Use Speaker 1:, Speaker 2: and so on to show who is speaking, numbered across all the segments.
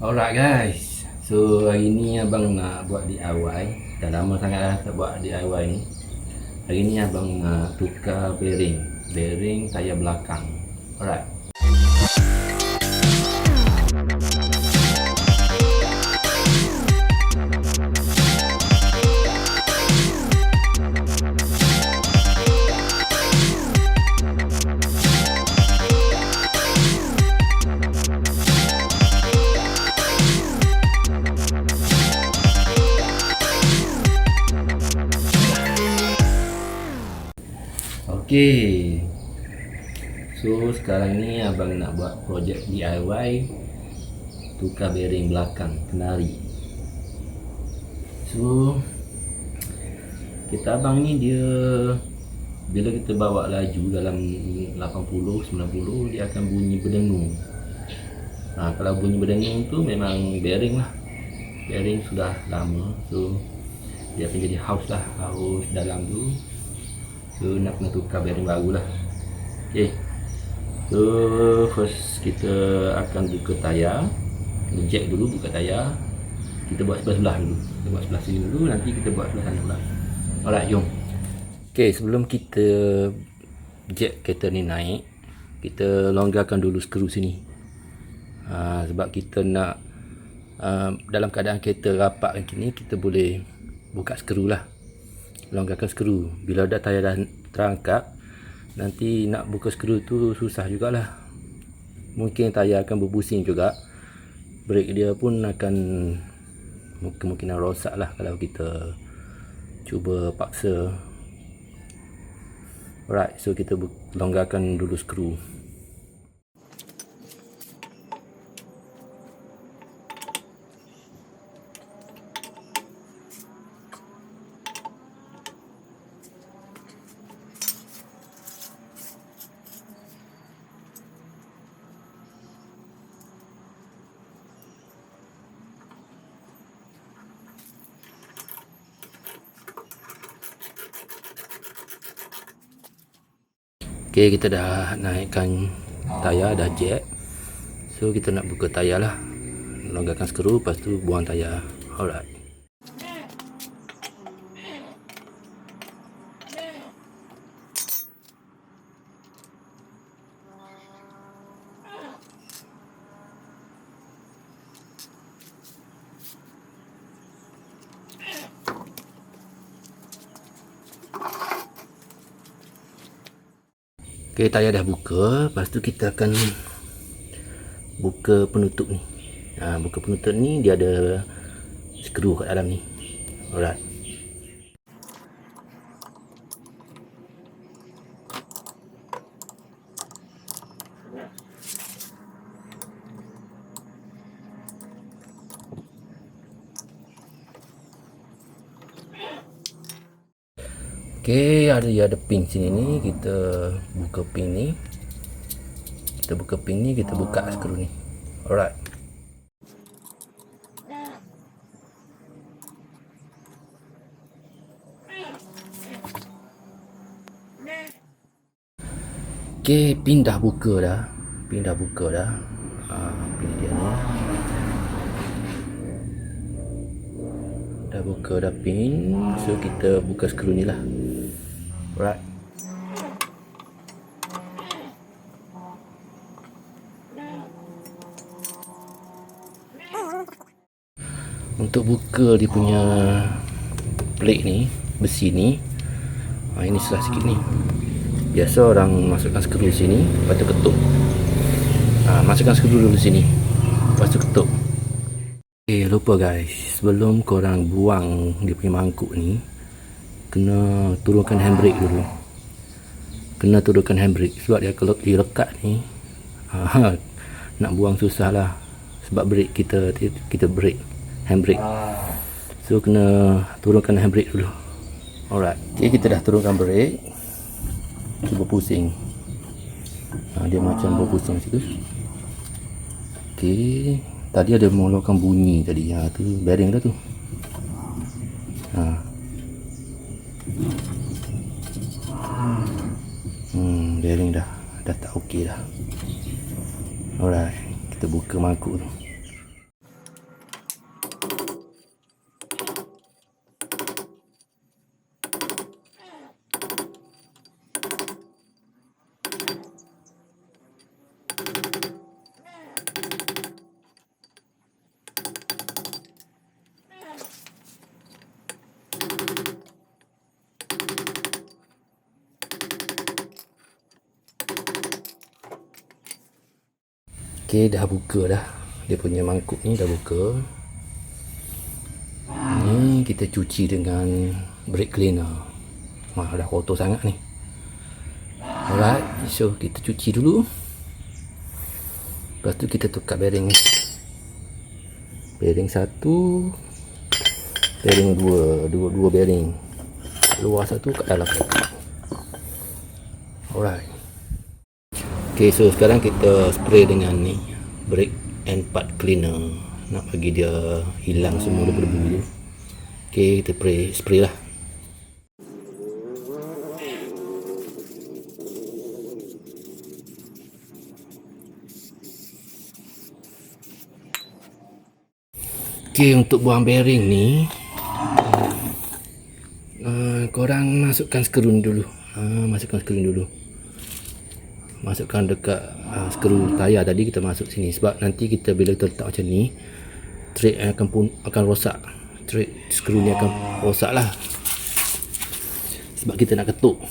Speaker 1: Alright guys, so hari ni abang nak buat DIY. Dah lama sangat dah tak buat DIY ni. Hari ni abang nak tukar bearing tayar belakang. Alright. Okay, so sekarang ni abang nak buat projek DIY tukar bearing belakang kenari. So kita abang ni dia bila kita bawa laju dalam 80-90 dia akan bunyi berdengung. Kalau bunyi berdengung tu memang bearing lah, bearing sudah lama, so dia akan jadi haus dalam tu. So nak kena tukar bearing baru lah. Okay, so first kita akan buka tayar, jack dulu, buka tayar. Kita buat sebelah dulu, kita buat sebelah sini dulu, nanti kita buat sebelah sana pula. Alright, jom. Okay, sebelum kita jack kereta ni naik, kita longgarkan dulu skru sini. Sebab kita nak dalam keadaan kereta rapat macam ni, kita boleh buka skru lah, longgarkan skru. Bila dah tayar dah terangkat, nanti nak buka skru tu susah jugalah. Mungkin tayar akan berpusing juga, brake dia pun akan kemungkinan rosak lah kalau kita cuba paksa. Alright, so kita longgarkan dulu skru. Okay, kita dah naikkan tayar, dah jack. So kita nak buka tayar lah, longgarkan skru, lepas tu buang tayar. Alright. Okay, tayar dah buka, lepas tu kita akan buka penutup ni. Buka penutup ni, dia ada skru kat dalam ni. Alright. Okay, ada pin sini ni, kita buka pin ni. Kita buka pin ni, kita buka skru ni. Alright. Okay, pin dah buka dah. Pin dah buka dah. Pin dia ni. Dah buka dah pin. So kita buka skru ni lah. Alright. Untuk buka dia punya plate ni, besi ni, ini susah sikit ni. Biasa orang masukkan skru sini, lepas tu ketuk. Masukkan skru dulu sini, lepas tu ketuk. Okay, lupa guys, sebelum korang buang dia punya mangkuk ni, kena turunkan handbrake dulu. Kena turunkan handbrake, sebab dia kalau lekat ni, nak buang susah lah. Sebab brake kita brake, handbrake. So kena turunkan handbrake dulu. Alright, okay, kita dah turunkan brake. Cuba pusing. Dia macam berpusing situ. Okay, tadi ada mengeluarkan bunyi tadi. Tu bearing dah tu. Bearing dah tak okey dah. Alright, kita buka mangkuk tu. Okay, dah buka dah. Dia punya mangkuk ni dah buka. Ni kita cuci dengan brake cleaner. Dah kotor sangat ni. Alright, so kita cuci dulu. Lepas tu kita tukar bearing ni. Bearing 1, bearing 2, dua bearing. Luar satu, kat dalam satu. Alright. Okay, so sekarang kita spray dengan ni, brake and part cleaner. Nak bagi dia hilang semua debu-debu tu. Okay, kita spray lah. Okay, untuk buang bearing ni, korang masukkan skru dulu. Masukkan dekat skru tayar tadi, kita masuk sini. Sebab nanti kita bila kita letak macam ni, thread akan rosak. Thread skru ni akan rosak lah. Sebab kita nak ketuk.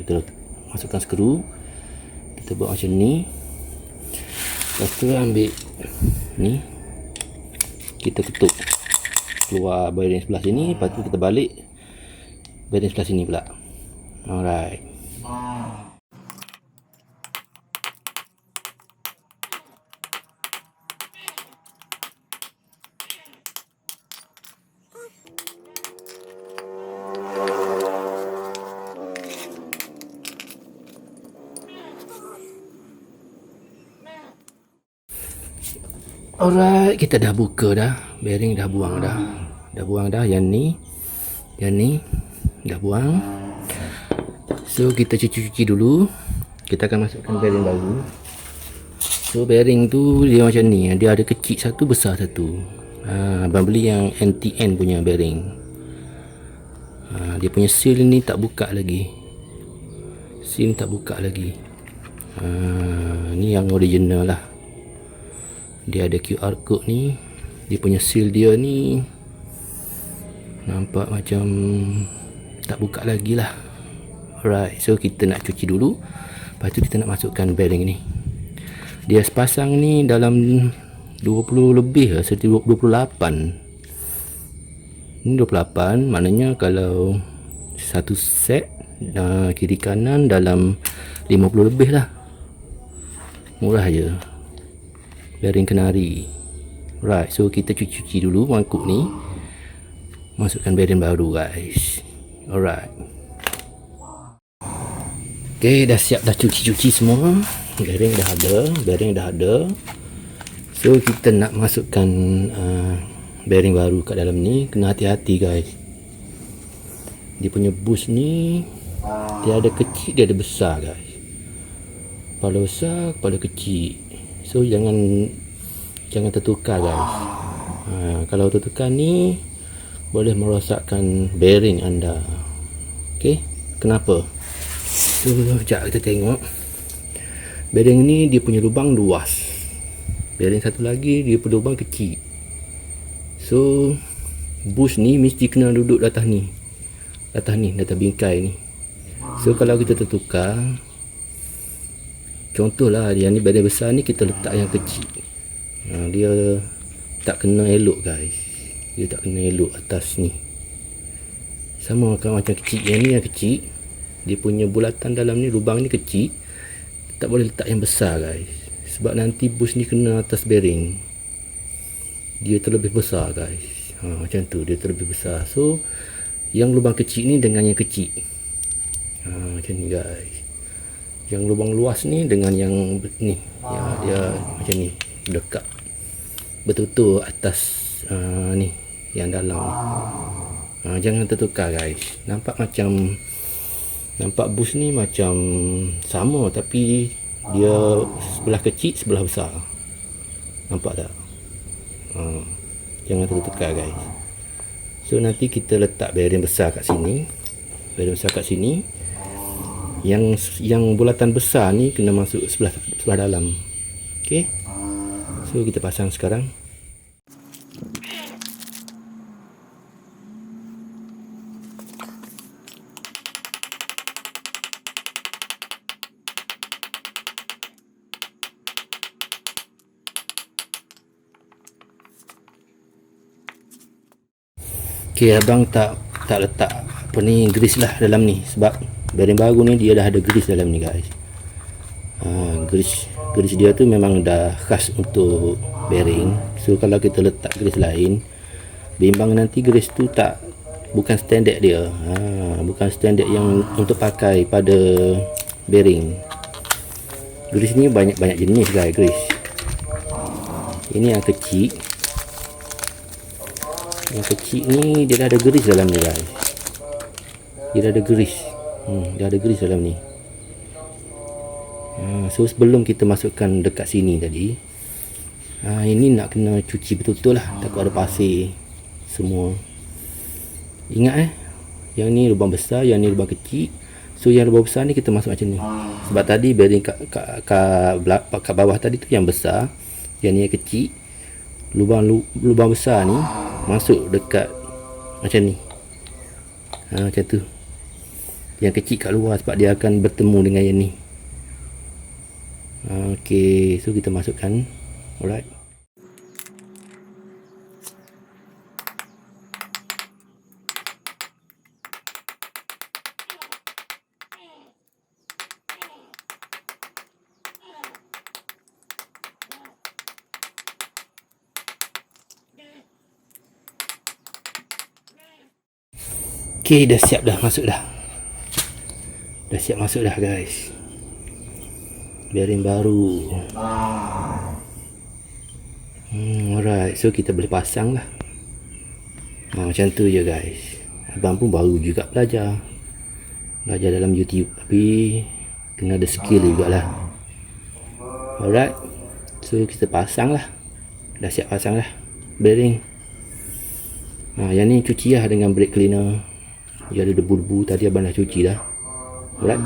Speaker 1: Kita masukkan skru, kita buat macam ni. Lepas tu ambil ni, kita ketuk keluar bearing sebelah sini. Lepas tu kita balik bearing sebelah sini pula. Alright. Alright, kita dah buka dah. Bearing dah buang dah. Yang ni dah buang. So kita cuci dulu. Kita akan masukkan bearing baru. So bearing tu dia macam ni. Dia ada kecil satu, besar satu. Abang beli yang NTN punya bearing. Dia punya seal ni tak buka lagi. Ni yang original lah. Dia ada QR code ni. Dia punya seal dia ni nampak macam tak buka lagi lah. Alright, so kita nak cuci dulu. Lepas tu kita nak masukkan bearing ni. Dia sepasang ni dalam 20 lebih lah, 28. Ini 28, maknanya kalau satu set kiri kanan dalam 50 lebih lah. Murah je. Bearing kenari. Right, so kita cuci dulu mangkuk ni. Masukkan bearing baru guys. Alright. Okay, dah siap dah cuci semua. Bearing dah ada. So kita nak masukkan bearing baru kat dalam ni. Kena hati-hati guys. Dia punya bush ni, dia ada kecil, dia ada besar guys. Kepala besar, kepala kecil. So jangan tertukar guys. Kalau tertukar ni boleh merosakkan bearing anda. Okay, kenapa? So sekejap kita tengok. Bearing ni dia punya lubang luas. Bearing satu lagi dia punya lubang kecil. So bush ni mesti kena duduk atas ni. Atas bingkai ni. So kalau kita tertukar, contohlah yang ni bearing besar ni, kita letak yang kecil. Dia tak kena elok guys. Dia tak kena elok atas ni. Sama macam kecil. Yang ni yang kecil. Dia punya bulatan dalam ni, lubang ni kecil. Tak boleh letak yang besar guys. Sebab nanti bush ni kena atas bearing. Dia terlebih besar guys. Macam tu, dia terlebih besar. So yang lubang kecil ni dengan yang kecil. Macam ni guys. Yang lubang luas ni dengan yang ni, dia macam ni, dekat betul-betul atas ni yang dalam ni. Jangan tertukar guys. Nampak bush ni macam sama, tapi dia sebelah kecil, sebelah besar. Nampak tak? Jangan tertukar guys. So nanti kita letak bearing besar kat sini. Yang bulatan besar ni kena masuk sebelah dalam. Okay, so kita pasang sekarang. Okey, abang tak letak apa ni grease lah dalam ni, sebab bearing baru ni dia dah ada grease dalam ni guys. Grease dia tu memang dah khas untuk bearing. So kalau kita letak grease lain, bimbang nanti grease tu bukan standard dia. Bukan standard yang untuk pakai pada bearing. Grease ni banyak jenis guys, grease. Ini yang kecil. Yang kecil ni dia dah ada grease dalam ni guys. Dia dah ada grease. Dia ada grease dalam ni. So sebelum kita masukkan dekat sini tadi, ini nak kena cuci betul-betul lah, takut ada pasir semua. Ingat yang ni lubang besar, yang ni lubang kecil. So yang lubang besar ni kita masuk macam ni, sebab tadi bearing kat bawah tadi tu yang besar, yang ni yang kecil. Lubang besar ni masuk dekat macam ni, macam tu. Yang kecil kat luar sebab dia akan bertemu dengan yang ni. Okey, so kita masukkan. Alright. Okey, dah siap dah masuk dah. Dah siap masuk dah guys. Bearing baru. Alright, so kita boleh pasang lah. Macam tu je guys. Abang pun baru juga belajar dalam YouTube, tapi kena ada skill jugalah. Alright, so kita pasang lah. Dah siap pasang lah bearing. Yang ni cuci lah dengan brake cleaner. Dia ada debu-debu, tadi abang dah cuci dah. Alright.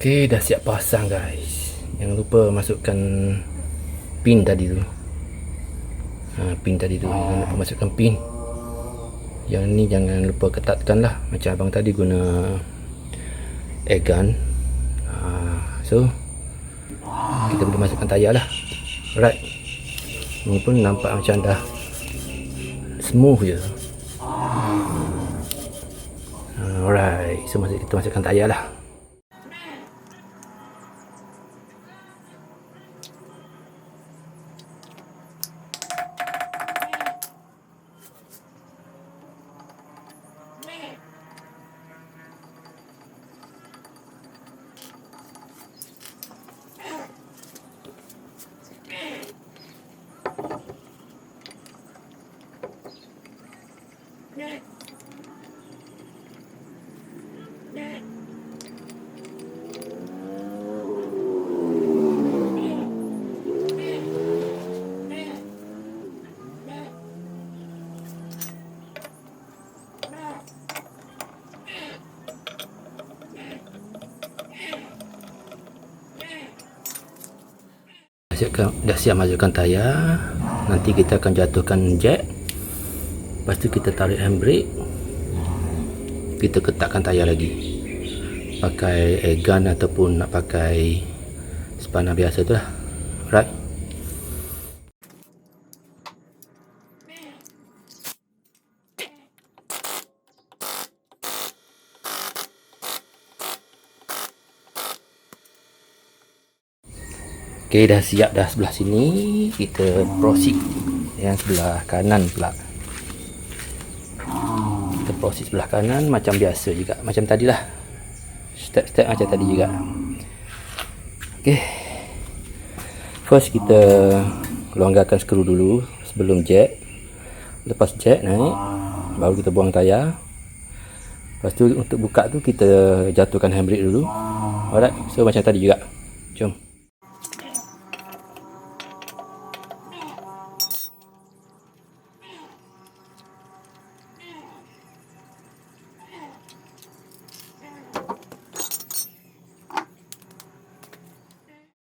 Speaker 1: Okey, dah siap pasang guys. Jangan lupa masukkan pin tadi tu. Pin tadi tu, jangan lupa masukkan pin. Yang ni jangan lupa ketatkan lah, macam abang tadi guna air gun. So kita boleh masukkan tayar lah. Alright, ni pun nampak macam dah smooth je. Alright, so kita masukkan tayar lah. Dah siap masukkan tayar. Nanti kita akan jatuhkan jack. Lepas tu kita tarik handbrake. Kita ketatkan tayar lagi. Pakai air gun ataupun nak pakai spanner biasa tu lah. Right. Okey, dah siap dah sebelah sini. Kita proceed yang sebelah kanan pula. Kita proceed sebelah kanan macam biasa juga, macam tadilah. Step-step macam tadi juga. Okey. First kita longgarkan skru dulu sebelum jack. Lepas jack naik, baru kita buang tayar. Lepas tu untuk buka tu kita jatuhkan handbrake dulu. Alright, so macam tadi juga. Jom.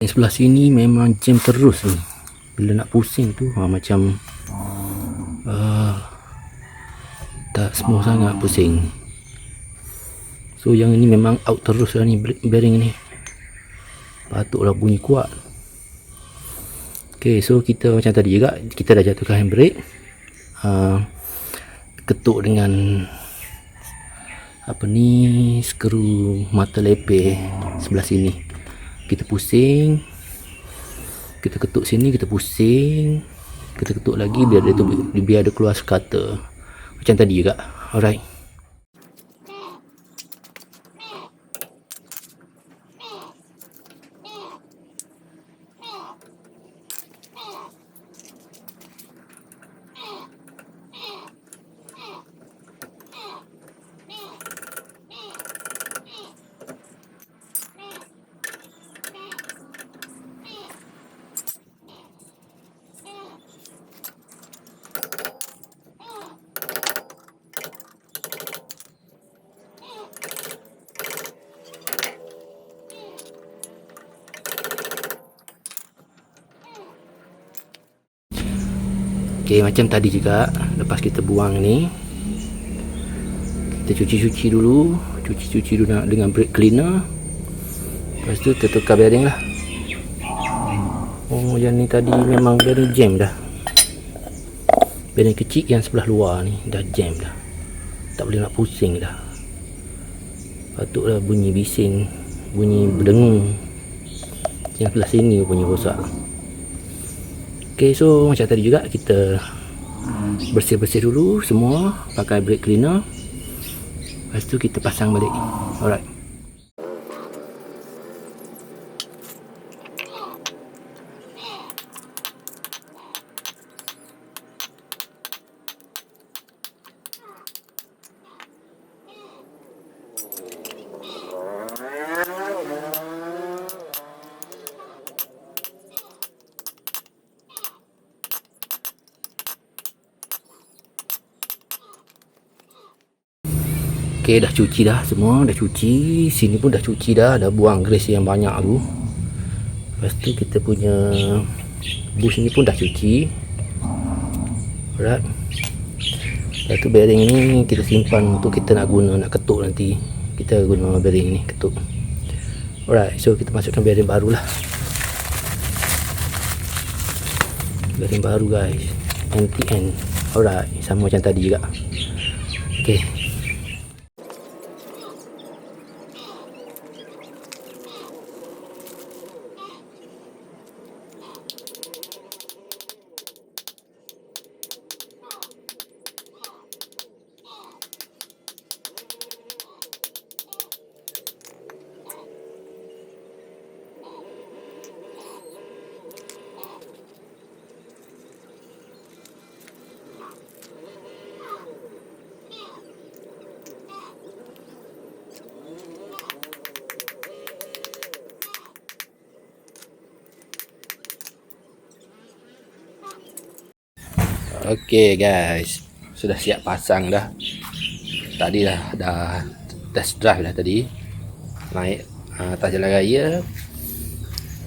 Speaker 1: Yang sebelah sini memang jam terus ni. Bila nak pusing tu macam tak smooth sangat pusing. So yang ini memang out terus lah ni bearing ni. Patutlah bunyi kuat. Ok, so kita macam tadi juga, kita dah jatuhkan handbrake. Ketuk dengan apa ni, skru mata lepeh sebelah sini. Kita pusing, kita ketuk sini, kita pusing, kita ketuk lagi biar ada keluar sekata macam tadi juga. Alright. Ok, macam tadi juga, lepas kita buang ni, kita cuci dulu dengan brake cleaner. Lepas tu kita tukar bearing lah. Oh, yang ni tadi memang bearing jam dah. Bearing kecil yang sebelah luar ni dah jam dah, tak boleh nak pusing dah. Patutlah bunyi bising, bunyi berdengung. Yang sebelah sini punya rosak. Ok, so macam tadi juga kita bersih-bersih dulu semua pakai brake cleaner. Lepas tu kita pasang balik. Alright. Ok, dah cuci dah semua, dah cuci. Sini pun dah cuci dah buang grease yang banyak tu. Lepas tu kita punya bus ni pun dah cuci. Alright. Lepas tu bearing ni kita simpan untuk kita nak guna, nak ketuk nanti. Kita guna bearing ni ketuk. Alright, so kita masukkan bearing baru lah. Bearing baru guys, MTN. Alright, sama macam tadi juga. Ok. Ok guys, sudah siap pasang dah. Tadi dah test drive dah tadi. Naik atas jalan raya,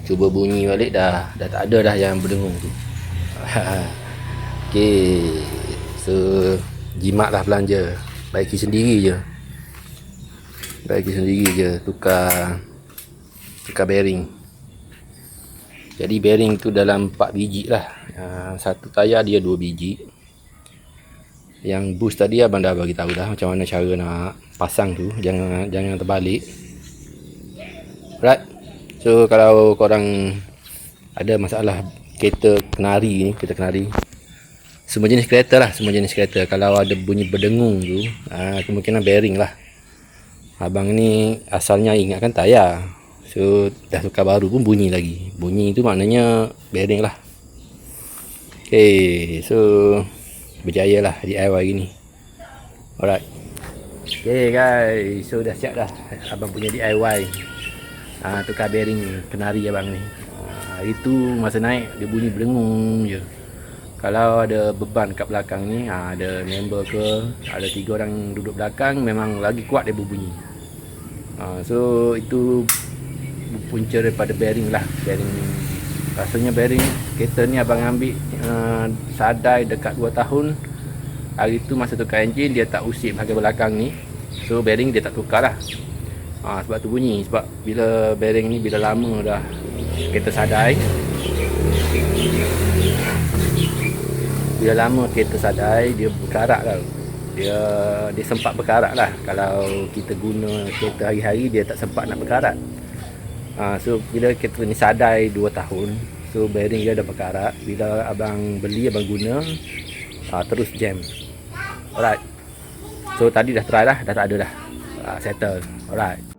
Speaker 1: cuba bunyi balik dah tak ada dah yang berdengung tu. Ok, so jimat lah belanja. Baiki sendiri je, tukar bearing. Jadi bearing tu dalam 4 biji lah. Satu tayar dia 2 biji. Yang boost tadi abang dah bagi tahu dah macam mana cara nak pasang tu, jangan terbalik. Right. So kalau korang ada masalah kereta kenari, semua jenis kereta kalau ada bunyi berdengung tu, kemungkinan bearing lah. Abang ni asalnya ingatkan tayar. So dah tukar baru pun bunyi lagi. Bunyi tu maknanya bearing lah. Okay, so berjaya lah DIY hari ni. Alright. Okay guys, so dah siap dah abang punya DIY. Tukar bearing kenari abang ni. Itu masa naik dia bunyi berdengung je. Kalau ada beban kat belakang ni, ada member ke, ada 3 orang duduk belakang, memang lagi kuat dia berbunyi. So itu punca daripada bearing lah. Bearing, rasanya bearing kereta ni abang ambil sadai dekat 2 tahun. Hari tu masa tukar enjin dia tak usik bahagian belakang ni, so bearing dia tak tukar lah. Sebab tu bunyi. Sebab bila bearing ni bila lama dah kereta sadai, dia berkarat tau. Dia sempat berkarat lah. Kalau kita guna kereta hari-hari dia tak sempat nak berkarat. So bila kereta ni sadai 2 tahun, so bearing dia dah berkarat. Bila abang beli, abang guna, terus jam. Alright. So tadi dah try lah, dah tak ada dah. Settle. Alright.